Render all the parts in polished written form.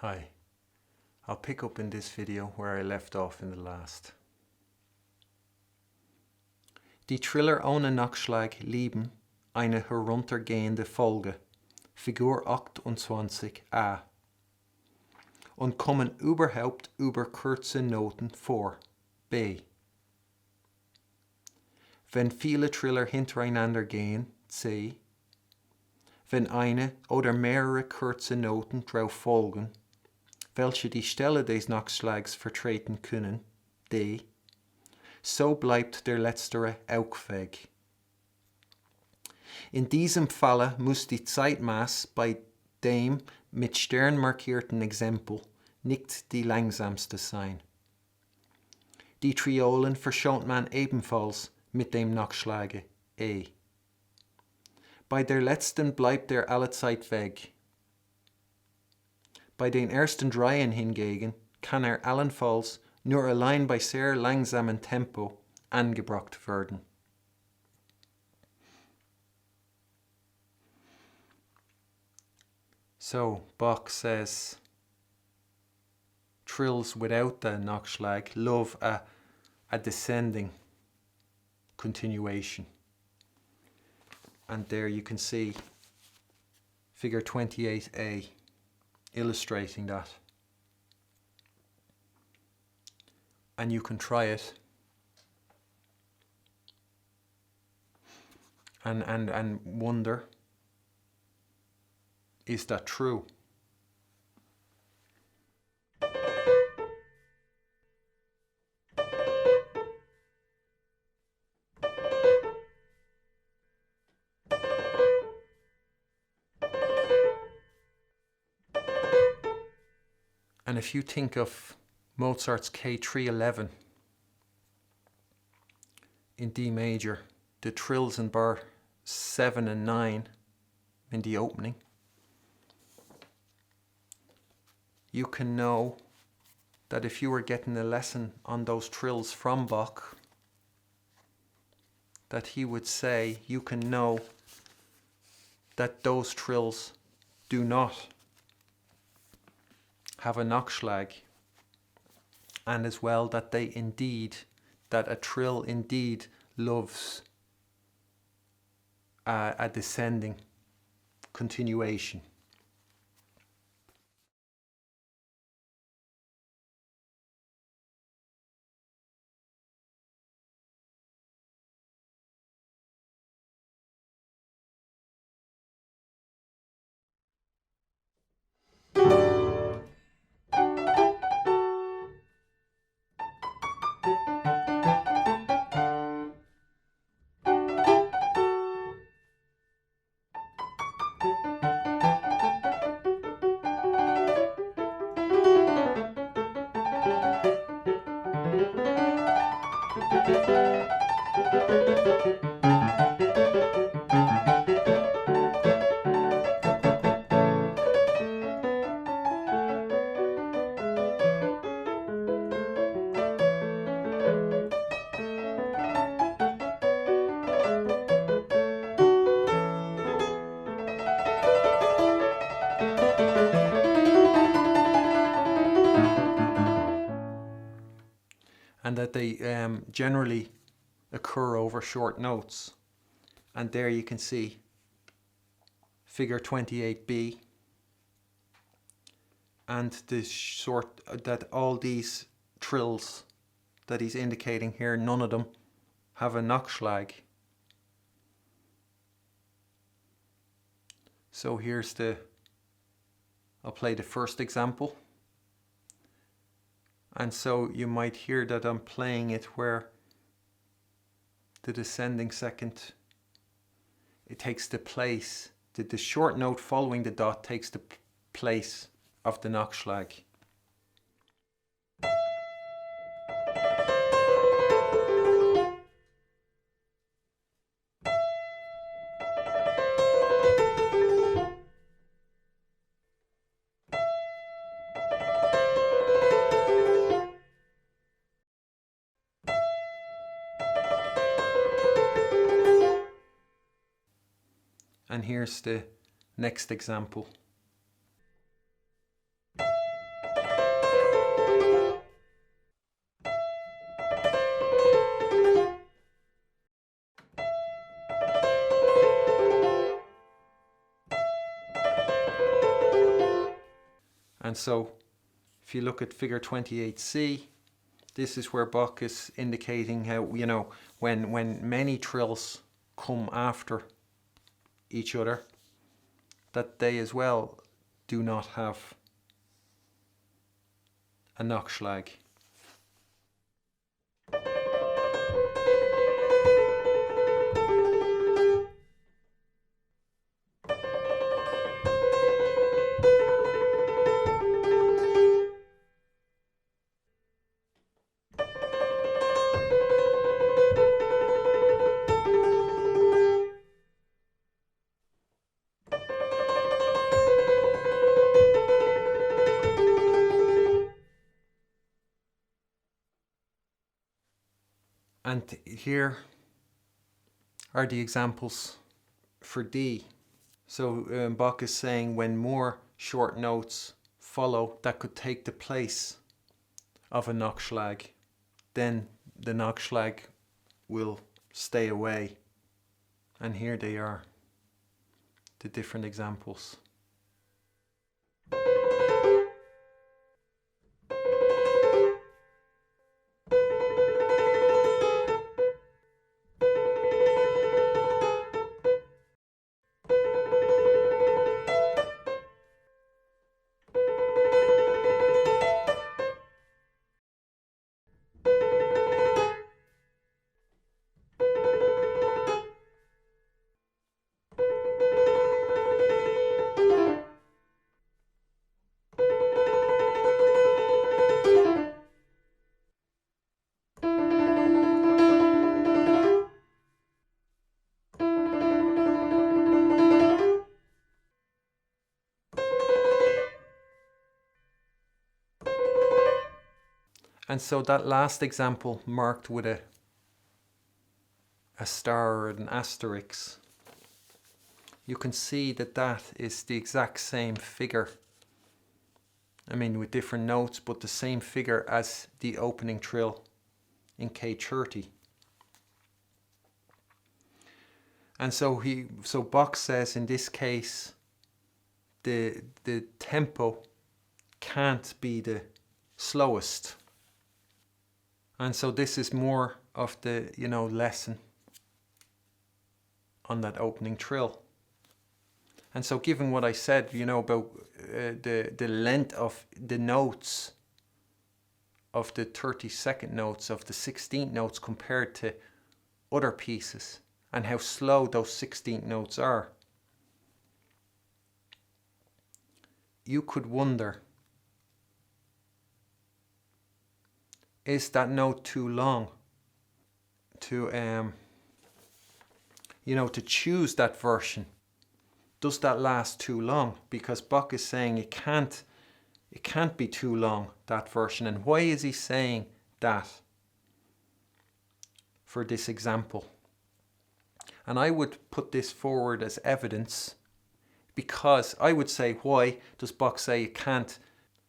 Hi, I'll pick up in this video where I left off in the last. Die Triller ohne Nachschlag lieben eine heruntergehende Folge, Figur 28a, und kommen überhaupt über kurze Noten vor, B. Wenn viele Triller hintereinander gehen, C. Wenn eine oder mehrere kurze Noten drauf folgen, welche die Stelle des Nachschlags vertreten können, D. So bleibt der letztere auch weg. In diesem Falle muss die Zeitmaß bei dem mit Stern markierten Exempel nicht die langsamste sein. Die Triolen verschont man ebenfalls mit dem Nachschlage E. Bei der letzten bleibt er allezeit weg. Bei den ersten dreien hingegen kann er allenfalls nur allein bei sehr langsamem Tempo angebracht werden. So, Bach says, trills without the Nachschlag love a descending continuation. And there you can see figure 28a illustrating that. And you can try it and wonder, is that true? And if you think of Mozart's K311 in D major, the trills in bar 7 and 9 in the opening, you can know that if you were getting a lesson on those trills from Bach, that he would say you can know that those trills do not have a Nachschlag, and as well that a trill indeed loves a descending continuation. And that they generally occur over short notes. And there you can see figure 28b, and that all these trills that he's indicating here, none of them have a Nachschlag. So I'll play the first example. And so you might hear that I'm playing it where the descending second, it takes the place, the short note following the dot takes the place of the Nachschlag. And here's the next example. And so if you look at figure 28C, this is where Bach is indicating how, you know, when many trills come after each other, that they as well do not have a Nachschlag. And here are the examples for D. So Bach is saying when more short notes follow that could take the place of a Nachschlag, then the Nachschlag will stay away. And here they are, the different examples. And so that last example marked with a star or an asterisk, you can see that that is the exact same figure. I mean, with different notes, but the same figure as the opening trill in K30. And so Bach says in this case, the tempo can't be the slowest. And so this is more of the, you know, lesson on that opening trill. And so given what I said, you know, about the length of the notes, of the 32nd notes, of the 16th notes compared to other pieces, and how slow those 16th notes are, you could wonder, is that note too long to, you know, to choose that version? Does that last too long? Because Bach is saying it can't be too long, that version. And why is he saying that for this example? And I would put this forward as evidence, because I would say, why does Bach say it can't,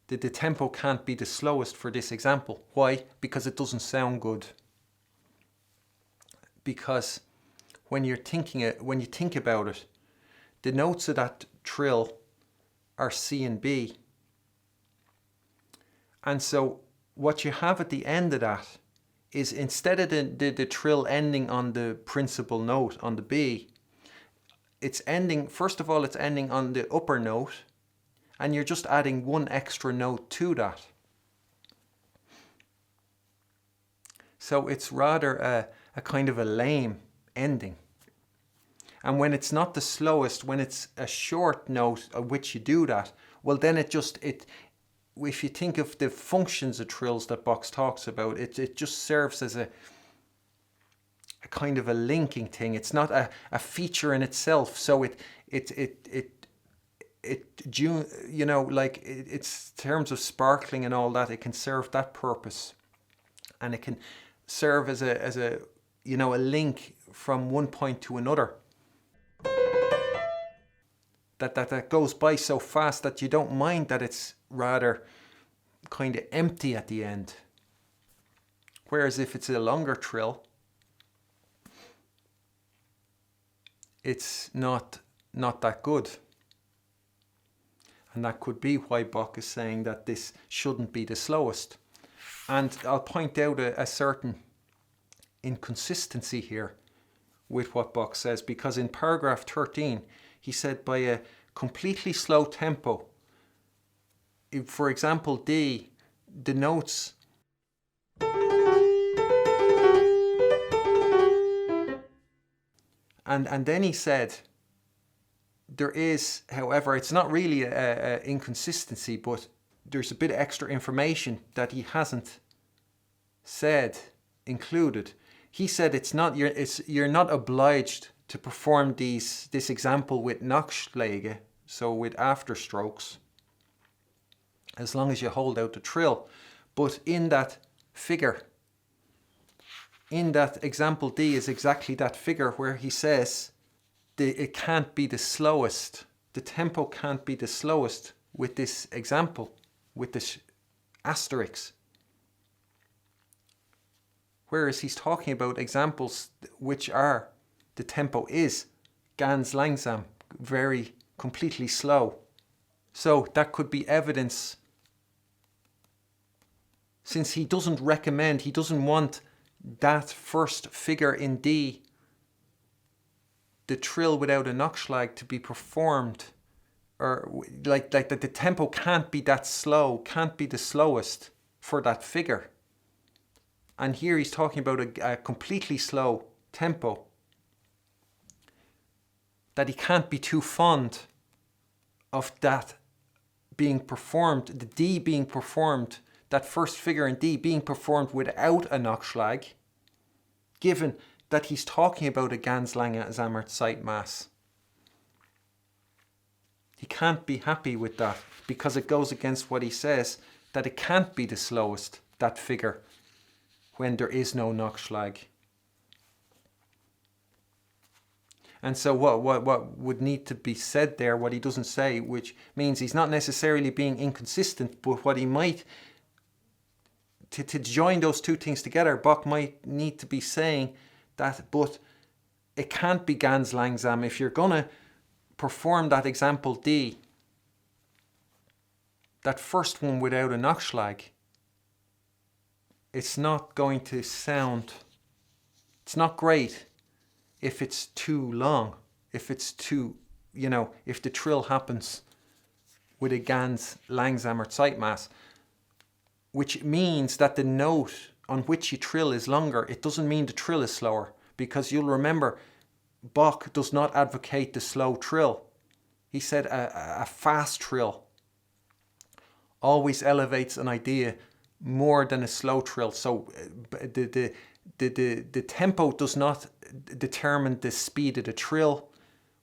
the tempo can't be the slowest for this example? Why? Because it doesn't sound good. Because when you think about it, the notes of that trill are C and B. And so what you have at the end of that is, instead of the trill ending on the principal note, on the B, it's ending, first of all, it's ending on the upper note, and you're just adding one extra note to that. So it's rather a kind of a lame ending. And when it's not the slowest, when it's a short note of which you do that, well then if you think of the functions of trills that Bach talks about, it just serves as a kind of a linking thing. It's not a feature in itself. So you know, like it's terms of sparkling and all that, it can serve that purpose, and it can serve as a you know, a link from one point to another. That goes by so fast that you don't mind that it's rather kind of empty at the end. Whereas if it's a longer trill, it's not that good. And that could be why Bach is saying that this shouldn't be the slowest. And I'll point out a certain inconsistency here with what Bach says, because in paragraph 13, he said by a completely slow tempo, if, for example, D denotes and then he said there is, however, it's not really a inconsistency, but there's a bit of extra information that he hasn't said included. He said you're not obliged to perform this example with Nachschläge, so with afterstrokes, as long as you hold out the trill. But in that figure, in that example D is exactly that figure where he says it can't be the slowest, the tempo can't be the slowest with this example, with this asterisk. Whereas he's talking about examples which are, the tempo is ganz langsam, very completely slow. So that could be evidence, since he doesn't recommend, he doesn't want that first figure in D, the trill without a Nachschlag, to be performed, or like that the tempo can't be that slow, can't be the slowest for that figure. And here he's talking about a completely slow tempo, that he can't be too fond of that being performed, the D being performed, that first figure in D being performed without a Nachschlag, given that he's talking about a ganz langsamer Zeitmaß. He can't be happy with that, because it goes against what he says, that it can't be the slowest, that figure, when there is no Nachschlag. And so what would need to be said there, what he doesn't say, which means he's not necessarily being inconsistent, but what he might, to join those two things together, Bach might need to be saying that, but it can't be ganz langsam. If you're going to perform that example D, that first one without a Nachschlag, it's not going to sound, it's not great if it's too long, if it's too, if the trill happens with a ganz langsamer Zeitmaß, which means that the note on which you trill is longer. It doesn't mean the trill is slower, because you'll remember Bach does not advocate the slow trill. He said a fast trill always elevates an idea more than a slow trill. So the tempo does not determine the speed of the trill,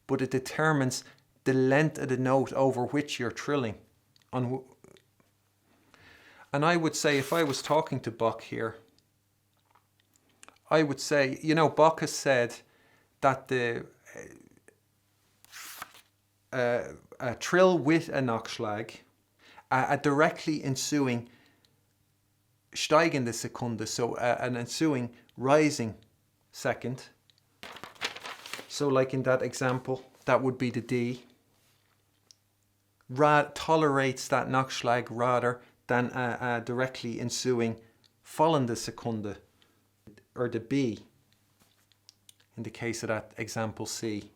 but it determines the length of the note over which you're trilling. And I would say, if I was talking to Bach here, I would say, Bach has said that the a trill with a Nachschlag, a directly ensuing steigende Sekunde, so an ensuing rising second. So like in that example, that would be the D. Tolerates that Nachschlag rather than a directly ensuing fallende Sekunde, or the B, in the case of that example C.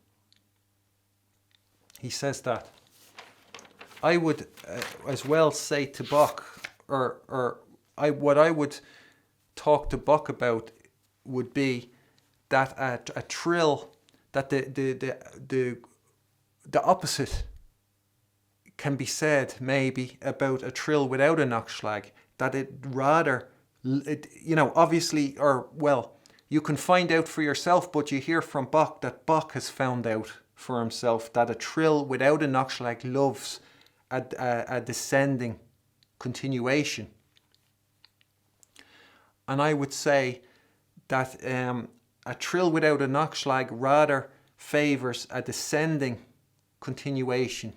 He says that. I would as well say to Bach, what I would talk to Bach about would be that a trill, that the opposite can be said maybe about a trill without a Nachschlag, that it rather, obviously, you can find out for yourself, but you hear from Bach that Bach has found out for himself that a trill without a Nachschlag loves a descending continuation. And I would say that a trill without a Nachschlag rather favours a descending continuation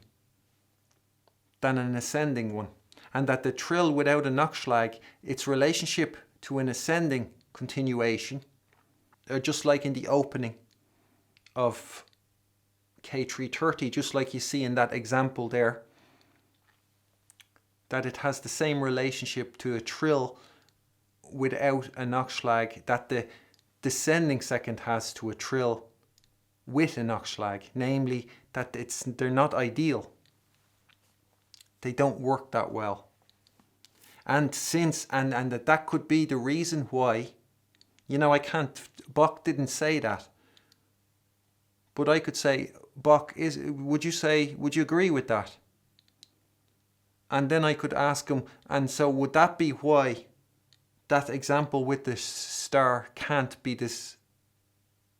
than an ascending one. And that the trill without a Nachschlag, its relationship to an ascending continuation, just like in the opening of K330, just like you see in that example there, that it has the same relationship to a trill without a Nachschlag that the descending second has to a trill with a Nachschlag, namely that they're not ideal. They don't work that well. And that could be the reason why, Bach didn't say that. But I could say, Bach, would you agree with that? And then I could ask him, and so would that be why that example with the star can't be this,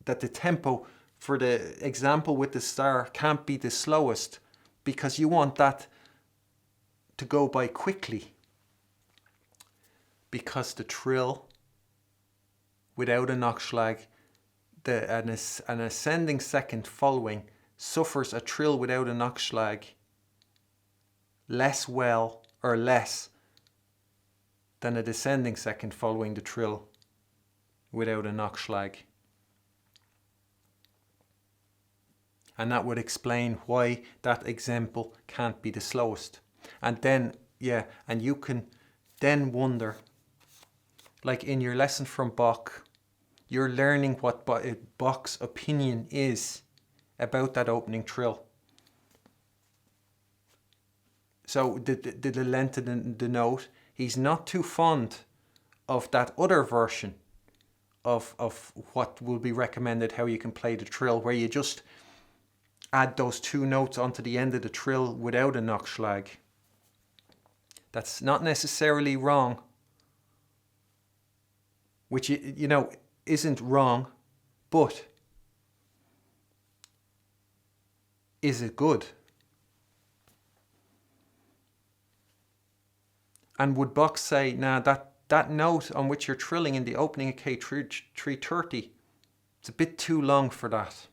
that the tempo for the example with the star can't be the slowest, because you want that to go by quickly. Because the trill without a Nachschlag, an ascending second following suffers a trill without a Nachschlag less than a descending second following the trill without a Nachschlag. And that would explain why that example can't be the slowest. And then, and you can then wonder, like in your lesson from Bach, you're learning what Bach's opinion is about that opening trill. So the length of the note, he's not too fond of that other version of what will be recommended, how you can play the trill, where you just add those two notes onto the end of the trill without a Nachschlag. That's not necessarily wrong, which isn't wrong, but is it good? And would Bach say, that note on which you're trilling in the opening of K330, it's a bit too long for that.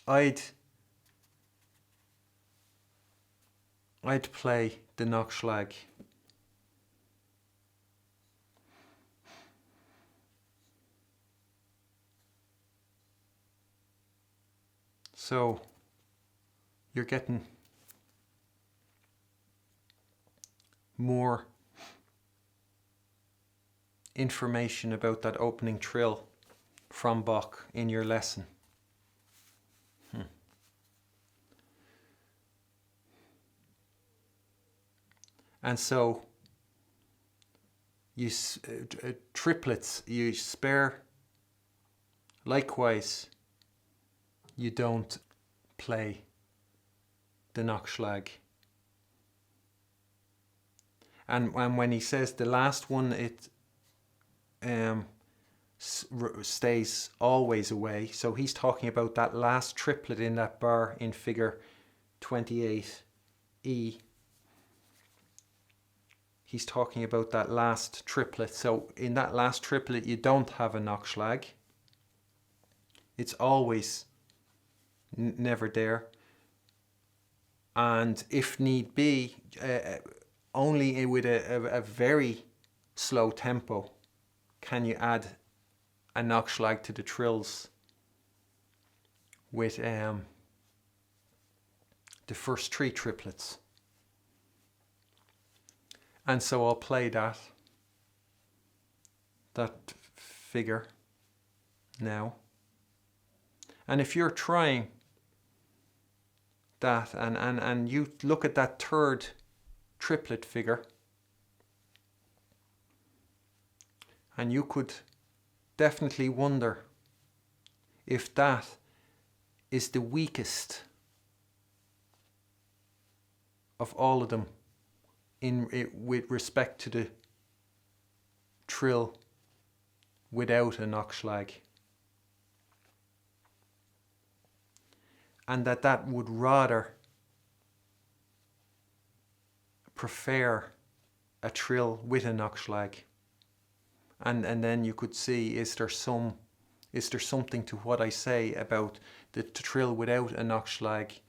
I'd play the Nachschlag. So you're getting more information about that opening trill from Bach in your lesson. And so you triplets you spare. Likewise, you don't play the Nachschlag. And when he says the last one, it stays always away. So he's talking about that last triplet in that bar in figure 28E. He's talking about that last triplet. So in that last triplet, you don't have a Nachschlag. It's always never there. And if need be, only with a very slow tempo can you add a Nachschlag to the trills with the first three triplets. And so I'll play that figure now. And if you're trying that and you look at that third triplet figure, and you could definitely wonder if that is the weakest of all of them with respect to the trill without a Nachschlag, and that would rather prefer a trill with a Nachschlag. And then you could see, is there something to what I say about the trill without a Nachschlag,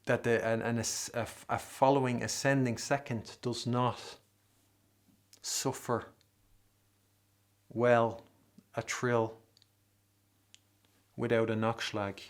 that a following ascending second does not suffer well a trill without a Nachschlag.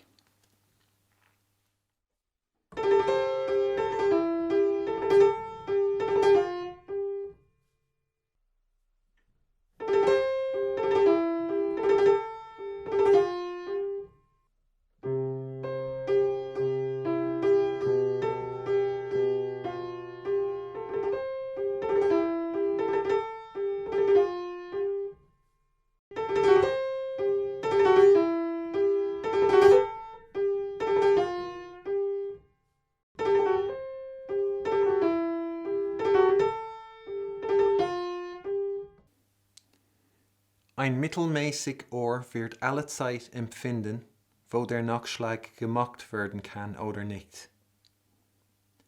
Ein mittelmäßig Ohr wird allezeit empfinden, wo der Nachschlag gemacht werden kann oder nicht.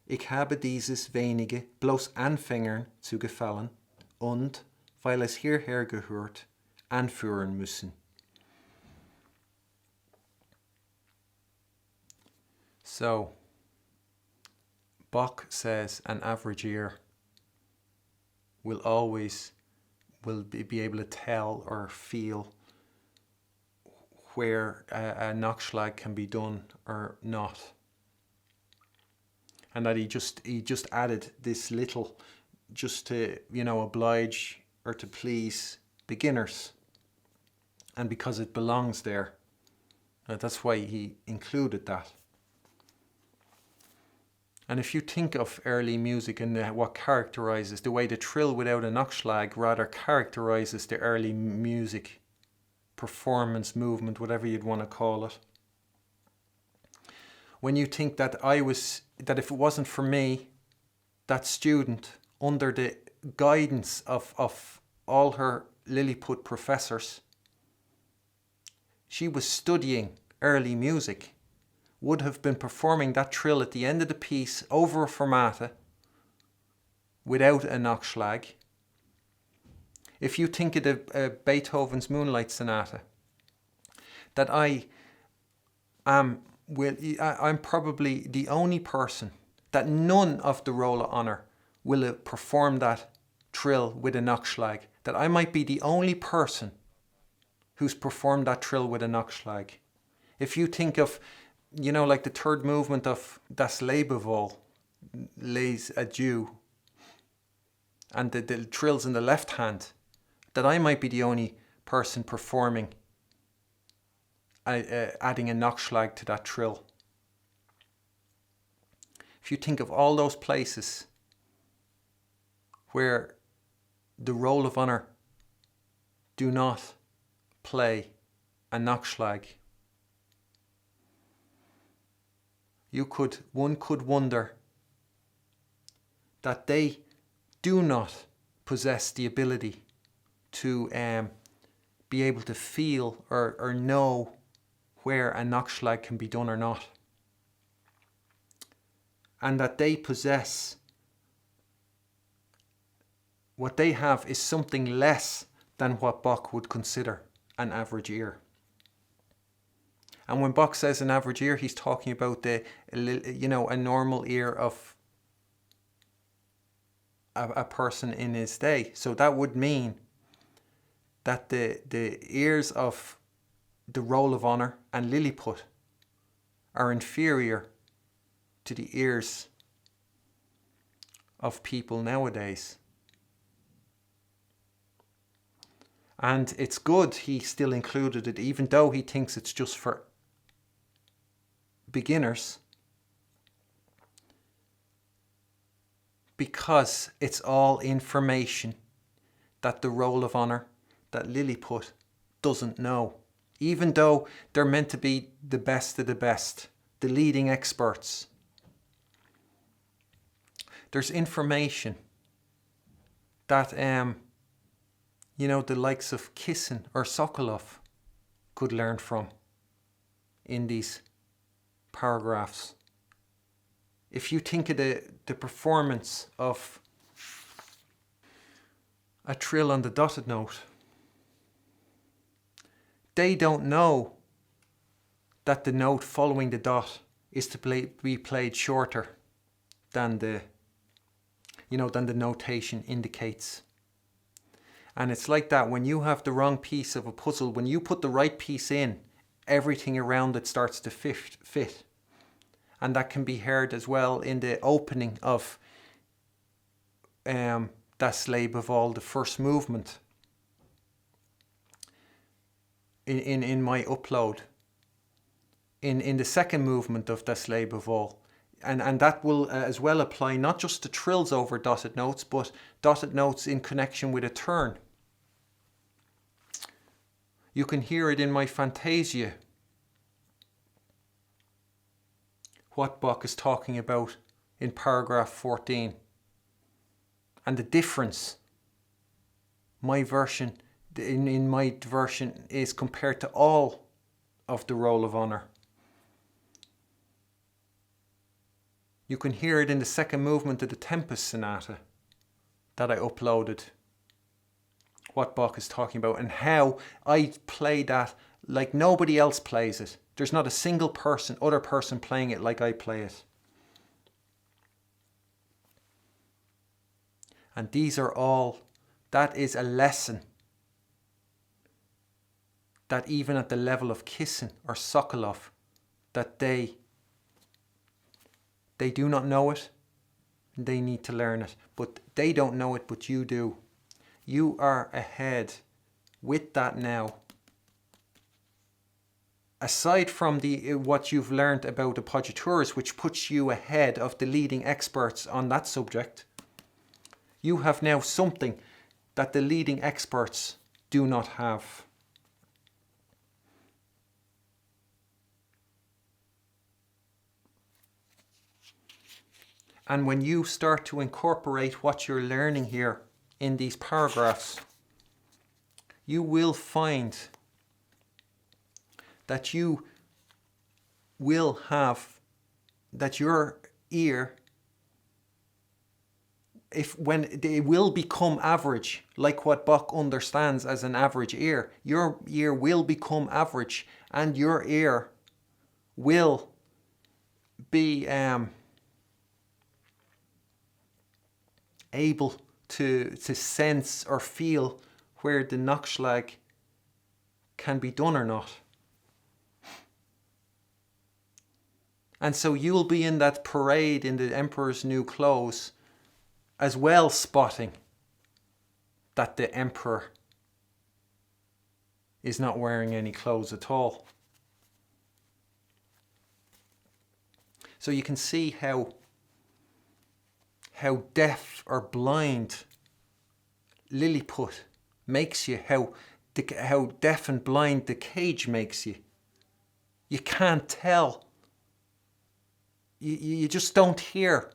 Ich habe dieses wenige bloß Anfängern zu gefallen und, weil es hierher gehört, anführen müssen. So, Bach says an average ear will be able to tell or feel where a Nachschlag can be done or not. And that he just added this little just to, oblige or to please beginners. And because it belongs there. That's why he included that. And if you think of early music and what characterizes the way the trill without a Nachschlag rather characterizes the early music, performance, movement, whatever you'd want to call it. When you think that that if it wasn't for me, that student, under the guidance of all her Lilliput professors, she was studying early music, would have been performing that trill at the end of the piece over a fermata without a Nachschlag. If you think of Beethoven's Moonlight Sonata, that I'm probably the only person that none of the Roll of Honor will have performed that trill with a Nachschlag. That I might be the only person who's performed that trill with a Nachschlag. If you think of, like the third movement of Das Lebewohl, Les Adieux, and the trills in the left hand, that I might be the only person performing, adding a Nachschlag to that trill. If you think of all those places where the Roll of Honor do not play a Nachschlag, one could wonder that they do not possess the ability to be able to feel or know where a Nachschlag can be done or not. And that they possess, what they have is something less than what Bach would consider an average ear. And when Bach says an average ear, he's talking about a normal ear of a person in his day. So that would mean that the ears of the Roll of Honor and Lilliput are inferior to the ears of people nowadays. And it's good he still included it, even though he thinks it's just for beginners, because it's all information that the Roll of Honor, that Lilliput doesn't know. Even though they're meant to be the best of the best, the leading experts. There's information that, the likes of Kissin or Sokolov could learn from in these paragraphs. If you think of the performance of a trill on the dotted note, they don't know that the note following the dot is to be played shorter than the notation indicates. And it's like that when you have the wrong piece of a puzzle, when you put the right piece in, everything around it starts to fit. And that can be heard as well in the opening of Das Lebewohl, the first movement. In my upload. In the second movement of Das Lebewohl. And that will as well apply not just to trills over dotted notes, but dotted notes in connection with a turn. You can hear it in my Fantasia, what Bach is talking about in paragraph 14. And the difference, my version, in my version is compared to all of the Roll of Honor. You can hear it in the second movement of the Tempest Sonata that I uploaded, what Bach is talking about and how I play that like nobody else plays it. There's not a single other person playing it like I play it. And these are all, that is a lesson that even at the level of Kissin or Sokolov, that they do not know it, they need to learn it. But they don't know it, but you do. You are ahead with that now. Aside from what you've learned about appoggiaturas, which puts you ahead of the leading experts on that subject, you have now something that the leading experts do not have. And when you start to incorporate what you're learning here in these paragraphs, you will find that you will have, that your ear, when they will become average, like what Bach understands as an average ear, your ear will become average, and your ear will be able to sense or feel where the Nachschlag can be done or not. And so you'll be in that parade in the Emperor's New Clothes as well, spotting that the Emperor is not wearing any clothes at all. So you can see how deaf or blind Lilliput makes you, how deaf and blind the cage makes you. You can't tell. You just don't hear.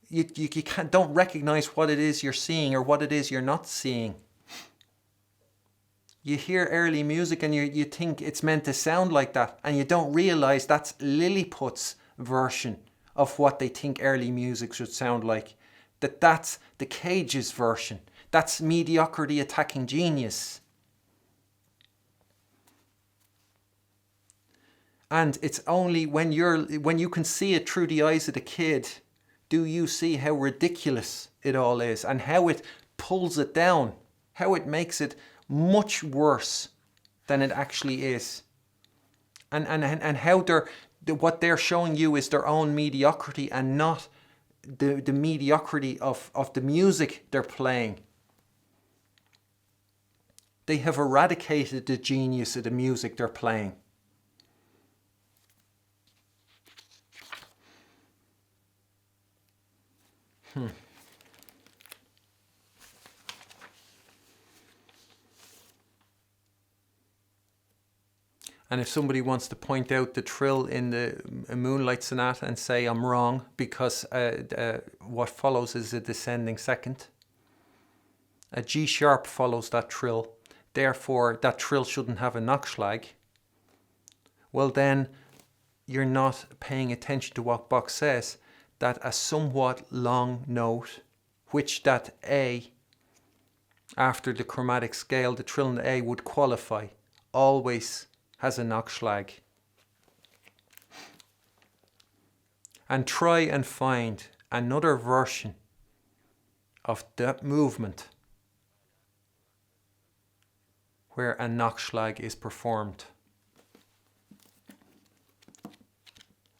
You don't recognize what it is you're seeing or what it is you're not seeing. You hear early music and you think it's meant to sound like that, and you don't realize that's Lilliput's version of what they think early music should sound like. That's the Cage's version. That's mediocrity attacking genius. And it's only when you can see it through the eyes of the kid, do you see how ridiculous it all is and how it pulls it down, how it makes it much worse than it actually is. And how what they're showing you is their own mediocrity and not the mediocrity of the music they're playing. They have eradicated the genius of the music they're playing. And if somebody wants to point out the trill in the Moonlight Sonata and say I'm wrong because what follows is a descending second, a G sharp follows that trill, therefore that trill shouldn't have a Nachschlag, well then you're not paying attention to what Bach says, that a somewhat long note, which that A, after the chromatic scale, the trill in the A would qualify, always has a Nachschlag. And try and find another version of that movement where a Nachschlag is performed.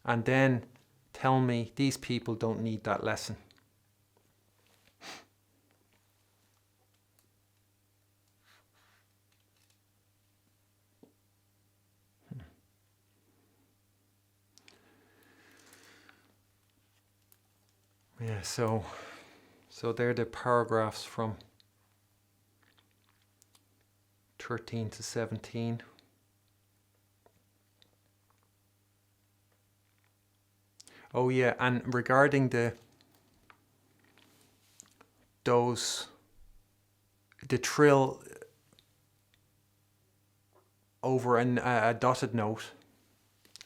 And then tell me these people don't need that lesson. Yeah, so they're the paragraphs from 13 to 17. Oh yeah, and regarding the trill over a dotted note,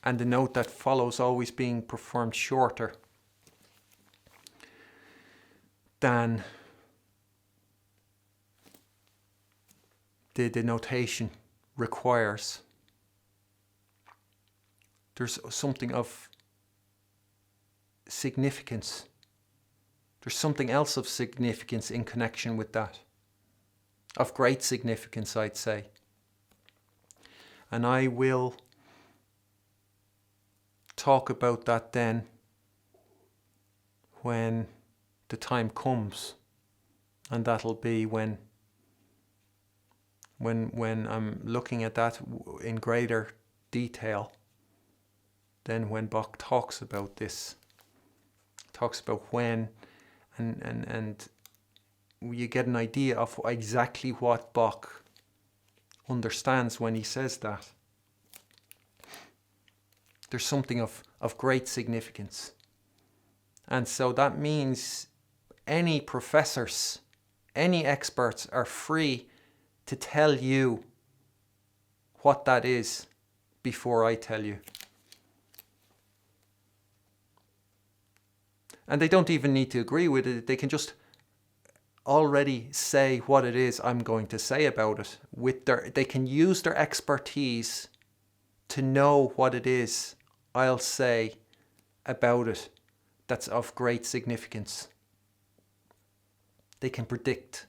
and the note that follows always being performed shorter than the notation requires. There's something of significance. There's something else of significance in connection with that. Of great significance, I'd say. And I will talk about that then when the time comes. And that'll be when I'm looking at that in greater detail than when Bach talks about this. Talks about when, and you get an idea of exactly what Bach understands when he says that. There's something of great significance. And so that means any professors, any experts are free to tell you what that is before I tell you. And they don't even need to agree with it. They can just already say what it is I'm going to say about it. They can use their expertise to know what it is I'll say about it that's of great significance. They can predict.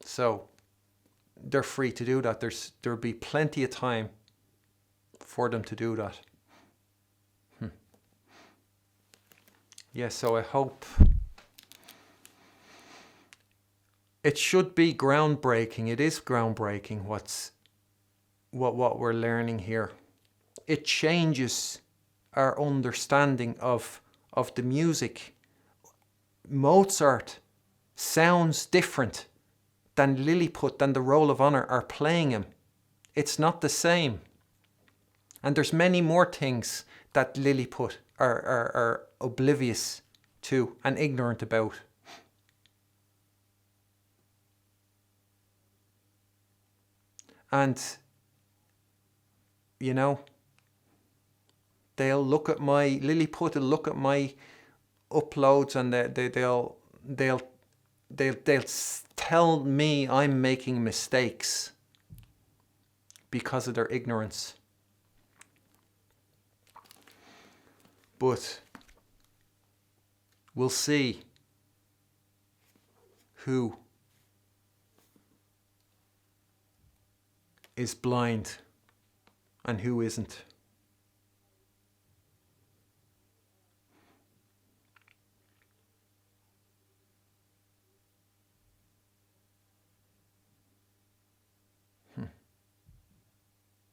So they're free to do that. There'll be plenty of time for them to do that. Yes, so I hope it should be groundbreaking. It is groundbreaking what we're learning here. It changes our understanding of the music. Mozart sounds different than Lilliput, than the Roll of Honor are playing him. It's not the same. And there's many more things that Lilliput are oblivious to and ignorant about. And, you know, Lilliput will look at my uploads, and they'll tell me I'm making mistakes because of their ignorance. But we'll see who is blind and who isn't.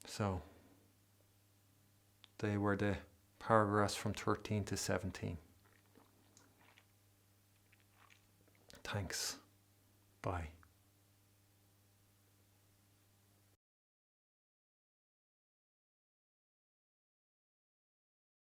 So they were the paragraphs from 13 to 17. Thanks. Bye.